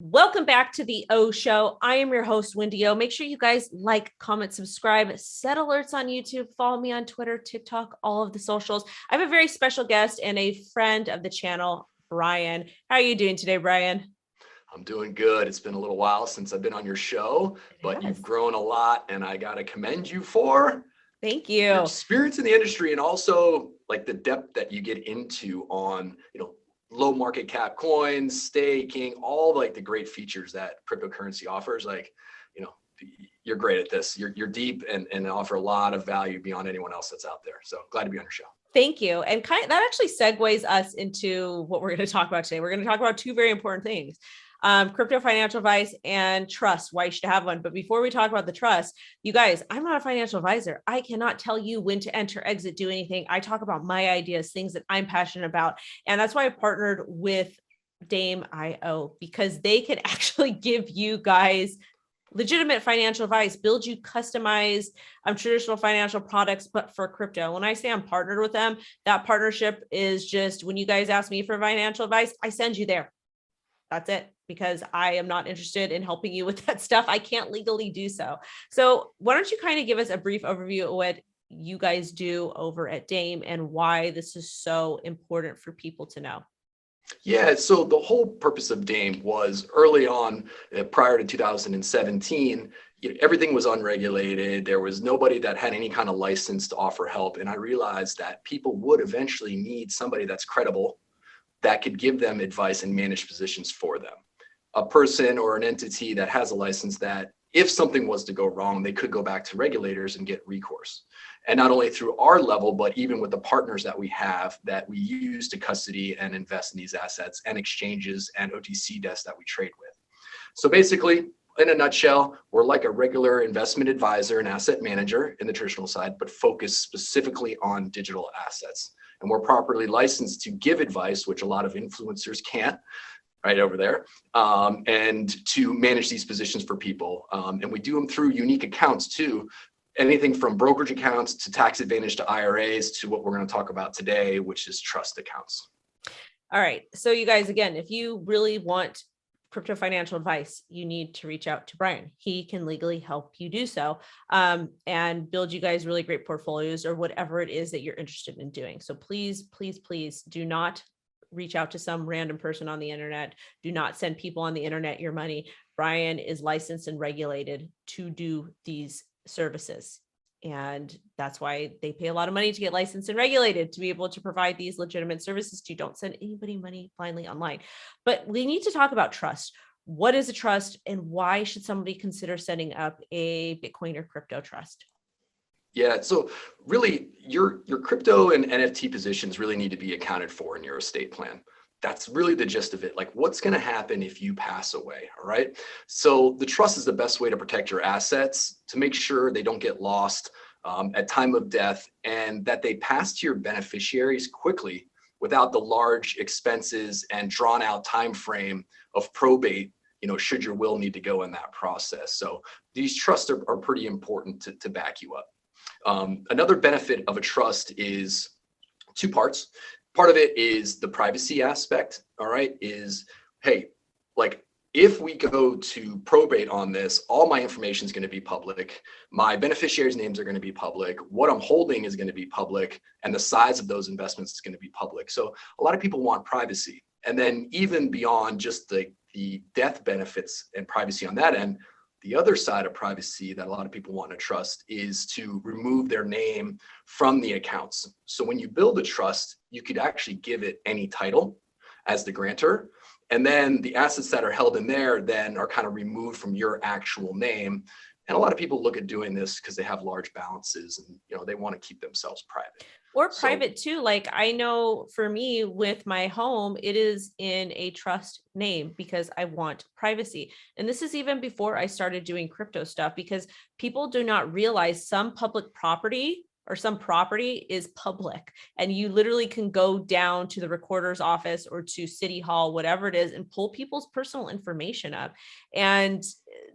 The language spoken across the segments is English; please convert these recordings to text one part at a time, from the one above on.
Welcome back to the O Show. I am your host, Wendy O. Make sure you guys like, comment, subscribe, set alerts on YouTube, follow me on Twitter, TikTok, all of the socials. I have a very special guest and a friend of the channel, Brian. How are you doing today, Brian? I'm doing good. It's been a little while since I've been on your show, but you've grown a lot, and I got to commend you for Thank your you. experience in the industry and also like the depth that you get into on, low market cap coins, staking, all like the great features that cryptocurrency offers. Like, you know, you're great at this. You're deep and offer a lot of value beyond anyone else that's out there. So glad to be on your show. Thank you. And that actually segues us into what we're going to talk about today. We're going to talk about two very important things. Crypto financial advice and trust, why you should have one. But before we talk about the trust, you guys, I'm not a financial advisor. I cannot tell you when to enter, exit, do anything. I talk about my ideas, things that I'm passionate about. And that's why I partnered with Daim IO, because they can actually give you guys legitimate financial advice, build you customized traditional financial products, but for crypto. When I say I'm partnered with them, that partnership is just when you guys ask me for financial advice, I send you there. That's it, because I am not interested in helping you with that stuff. I can't legally do so. So why don't you kind of give us a brief overview of what you guys do over at Daim and why this is so important for people to know? Yeah, so the whole purpose of Daim was early on, prior to 2017, everything was unregulated. There was nobody that had any kind of license to offer help. And I realized that people would eventually need somebody that's credible that could give them advice and manage positions for them. A person or an entity that has a license that if something was to go wrong, they could go back to regulators and get recourse. And not only through our level, but even with the partners that we have that we use to custody and invest in these assets and exchanges and OTC desks that we trade with. So basically, in a nutshell, we're like a regular investment advisor and asset manager in the traditional side, but focused specifically on digital assets. And we're properly licensed to give advice, which a lot of influencers can't, right over there, and to manage these positions for people. And we do them through unique accounts too, anything from brokerage accounts to tax advantage to IRAs to what we're going to talk about today, which is trust accounts. All right. So you guys, again, if you really want crypto financial advice, you need to reach out to Brian. He can legally help you do so and build you guys really great portfolios or whatever it is that you're interested in doing. So please, please, please do not reach out to some random person on the internet. Do not send people on the internet your money. Brian is licensed and regulated to do these services. And that's why they pay a lot of money to get licensed and regulated, to be able to provide these legitimate services to you. Don't send anybody money blindly online. But we need to talk about trust. What is a trust and why should somebody consider setting up a Bitcoin or crypto trust? Yeah, so really your crypto and NFT positions really need to be accounted for in your estate plan. That's really the gist of it. Like, what's going to happen if you pass away? All right. So the trust is the best way to protect your assets, to make sure they don't get lost at time of death, and that they pass to your beneficiaries quickly without the large expenses and drawn out time frame of probate, should your will need to go in that process. So these trusts are pretty important to back you up. Another benefit of a trust is two parts. Part of it is the privacy aspect, all right, is, hey, like if we go to probate on this, all my information is going to be public. My beneficiaries' names are going to be public. What I'm holding is going to be public. And the size of those investments is going to be public. So a lot of people want privacy. And then even beyond just the death benefits and privacy on that end, the other side of privacy that a lot of people want to trust is to remove their name from the accounts. So when you build a trust, you could actually give it any title as the grantor. And then the assets that are held in there then are kind of removed from your actual name. And a lot of people look at doing this because they have large balances and they want to keep themselves private. Or private too. Like I know for me with my home, it is in a trust name because I want privacy. And this is even before I started doing crypto stuff, because people do not realize some public property or some property is public, and you literally can go down to the recorder's office or to City Hall, whatever it is, and pull people's personal information up. And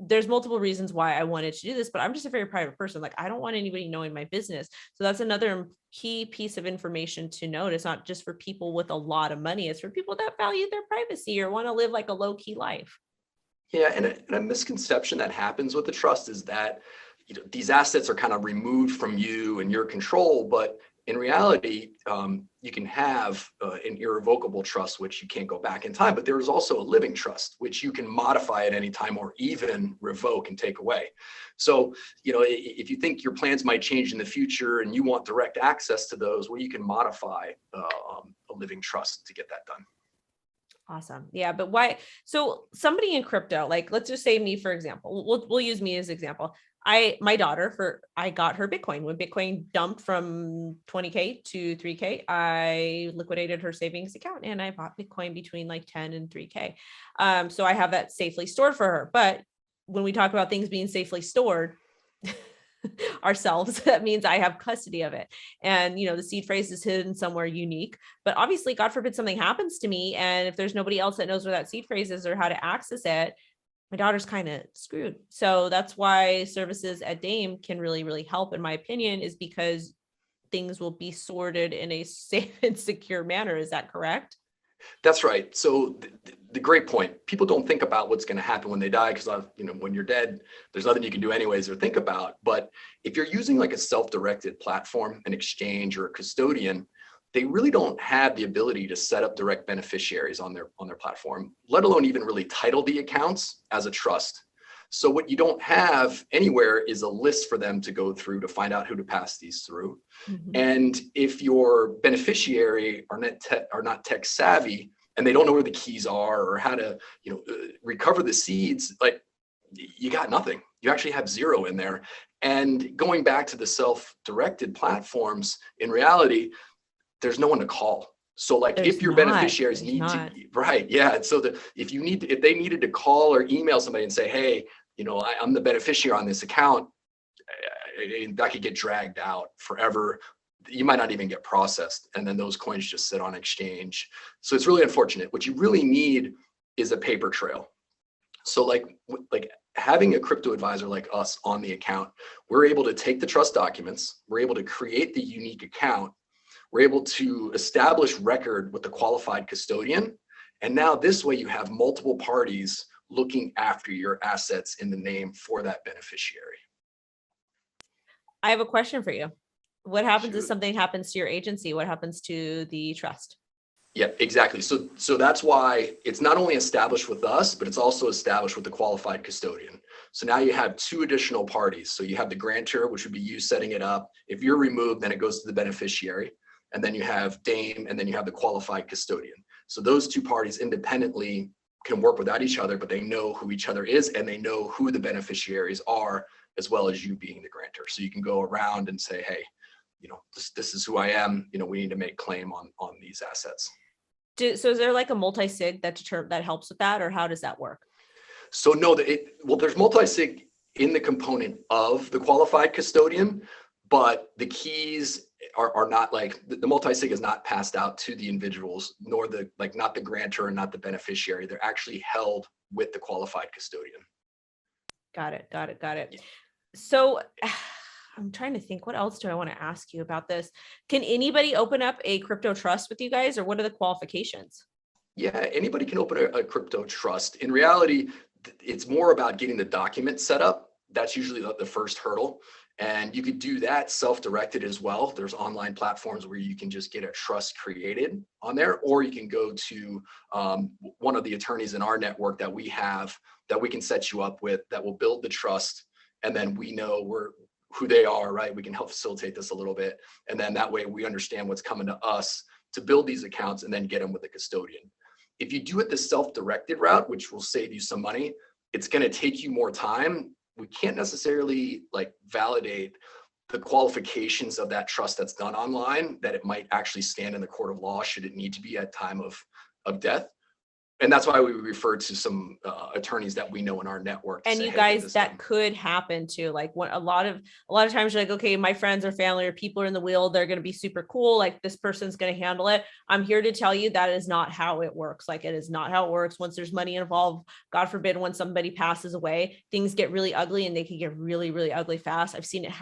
there's multiple reasons why I wanted to do this, but I'm just a very private person. Like I don't want anybody knowing my business. So that's another key piece of information to note. It's not just for people with a lot of money. It's for people that value their privacy or want to live like a low-key life. Yeah, and a misconception that happens with the trust is that these assets are kind of removed from you and your control, but in reality, you can have an irrevocable trust, which you can't go back in time, but there is also a living trust, which you can modify at any time or even revoke and take away. So, if you think your plans might change in the future and you want direct access to those, well, you can modify a living trust to get that done. Awesome. Yeah. But why? So somebody in crypto, like, let's just say me, for example, we'll use me as example. My daughter, I got her Bitcoin when Bitcoin dumped from 20K to 3K. I liquidated her savings account and I bought Bitcoin between like 10 and 3K. So I have that safely stored for her. But when we talk about things being safely stored ourselves, that means I have custody of it. And, the seed phrase is hidden somewhere unique, but obviously, God forbid something happens to me. And if there's nobody else that knows where that seed phrase is or how to access it, my daughter's kind of screwed. So that's why services at Daim can really, really help, in my opinion, is because things will be sorted in a safe and secure manner. Is that correct? That's right. So the great point. People don't think about what's going to happen when they die because when you're dead, there's nothing you can do anyways or think about. But if you're using like a self-directed platform, an exchange or a custodian, they really don't have the ability to set up direct beneficiaries on their platform, let alone even really title the accounts as a trust. So what you don't have anywhere is a list for them to go through to find out who to pass these through. Mm-hmm. And if your beneficiary are not tech savvy and they don't know where the keys are or how to recover the seeds, like you got nothing. You actually have zero in there. And going back to the self-directed platforms, in reality, there's no one to call. So like if your beneficiaries need to, right. Yeah. So if they needed to call or email somebody and say, hey, I'm the beneficiary on this account, that could get dragged out forever. You might not even get processed. And then those coins just sit on exchange. So it's really unfortunate. What you really need is a paper trail. So like having a crypto advisor like us on the account, we're able to take the trust documents, we're able to create the unique account, we're able to establish record with the qualified custodian. And now this way you have multiple parties looking after your assets in the name for that beneficiary. I have a question for you. What happens if something happens to your agency? What happens to the trust? Yeah, exactly. So that's why it's not only established with us, but it's also established with the qualified custodian. So now you have two additional parties. So you have the grantor, which would be you setting it up. If you're removed, then it goes to the beneficiary. And then you have Daim, and then you have the qualified custodian. So those two parties independently can work without each other, but they know who each other is and they know who the beneficiaries are, as well as you being the grantor. So you can go around and say, hey, this is who I am. We need to make claim on these assets. So is there like a multi-sig that helps with that, or how does that work? So no, there's multi-sig in the component of the qualified custodian, but the keys are not like the multi-sig is not passed out to the individuals, nor not the grantor and not the beneficiary. They're actually held with the qualified custodian. Got it. Yeah. So I'm trying to think, what else do I want to ask you about this? Can anybody open up a crypto trust with you guys, or what are the qualifications? Yeah, anybody can open a crypto trust. In reality, it's more about getting the document set up. That's usually the first hurdle. And you could do that self-directed as well. There's online platforms where you can just get a trust created on there, or you can go to one of the attorneys in our network that we have that we can set you up with that will build the trust. And then we know who they are, right? We can help facilitate this a little bit. And then that way we understand what's coming to us to build these accounts and then get them with the custodian. If you do it the self-directed route, which will save you some money, it's going to take you more time. We can't necessarily validate the qualifications of that trust that's done online, that it might actually stand in the court of law should it need to be at time of death. And that's why we refer to some attorneys that we know in our network. And you guys, that could happen too. Like a lot of times you're like, okay, my friends or family or people are in the wheel. They're going to be super cool. Like this person's going to handle it. I'm here to tell you that is not how it works. Like it is not how it works. Once there's money involved, God forbid, when somebody passes away, things get really ugly and they can get really, really ugly fast. I've seen it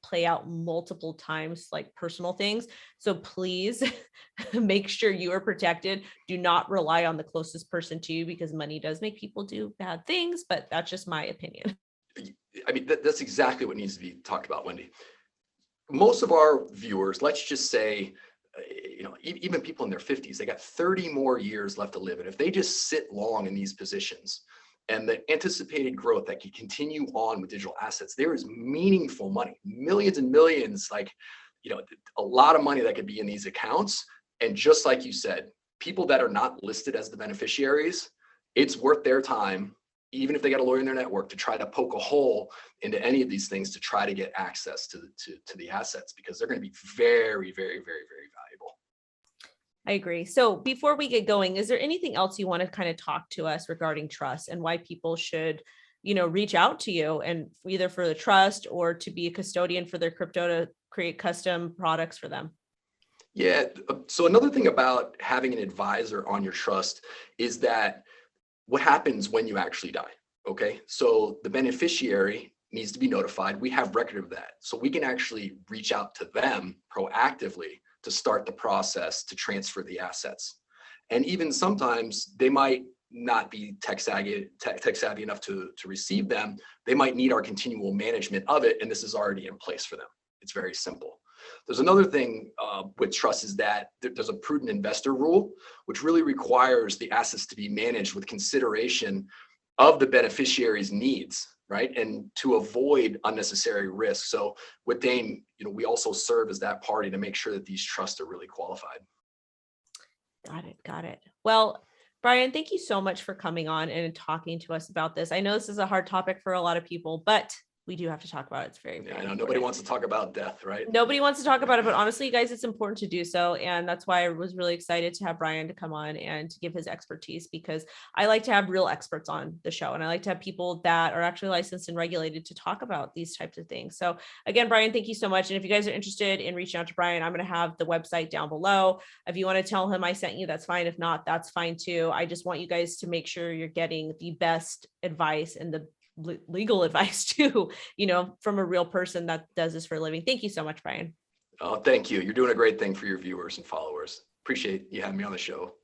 play out multiple times, like personal things. So please make sure you are protected. Do not rely on the closest closest person to you, because money does make people do bad things, but that's just my opinion. I mean, that's exactly what needs to be talked about, Wendy. Most of our viewers, let's just say, even people in their 50s, they got 30 more years left to live. And if they just sit long in these positions and the anticipated growth that can continue on with digital assets, there is meaningful money, millions and millions, a lot of money that could be in these accounts. And just like you said, people that are not listed as the beneficiaries, it's worth their time, even if they got a lawyer in their network, to try to poke a hole into any of these things to try to get access to the assets, because they're going to be very, very, very, very valuable. I agree. So before we get going, is there anything else you want to kind of talk to us regarding trust and why people should, reach out to you, and either for the trust or to be a custodian for their crypto to create custom products for them? Yeah. So another thing about having an advisor on your trust is that what happens when you actually die. Okay. So the beneficiary needs to be notified. We have record of that. So we can actually reach out to them proactively to start the process to transfer the assets. And even sometimes they might not be tech savvy enough to receive them. They might need our continual management of it. And this is already in place for them. It's very simple. There's another thing with trust is that there's a prudent investor rule, which really requires the assets to be managed with consideration of the beneficiary's needs, right? And to avoid unnecessary risk. So with Daim, we also serve as that party to make sure that these trusts are really qualified. Got it. Well, Brian, thank you so much for coming on and talking to us about this. I know this is a hard topic for a lot of people, but we do have to talk about it. It's very, very I know important. nobody wants to talk about death, right? Nobody wants to talk about it, but honestly, you guys, it's important to do so. And that's why I was really excited to have Brian to come on and to give his expertise, because I like to have real experts on the show. And I like to have people that are actually licensed and regulated to talk about these types of things. So again, Brian, thank you so much. And if you guys are interested in reaching out to Brian, I'm going to have the website down below. If you want to tell him I sent you, that's fine. If not, that's fine too. I just want you guys to make sure you're getting the best advice and the legal advice too, from a real person that does this for a living. Thank you so much, Brian. Oh, thank you. You're doing a great thing for your viewers and followers. Appreciate you having me on the show.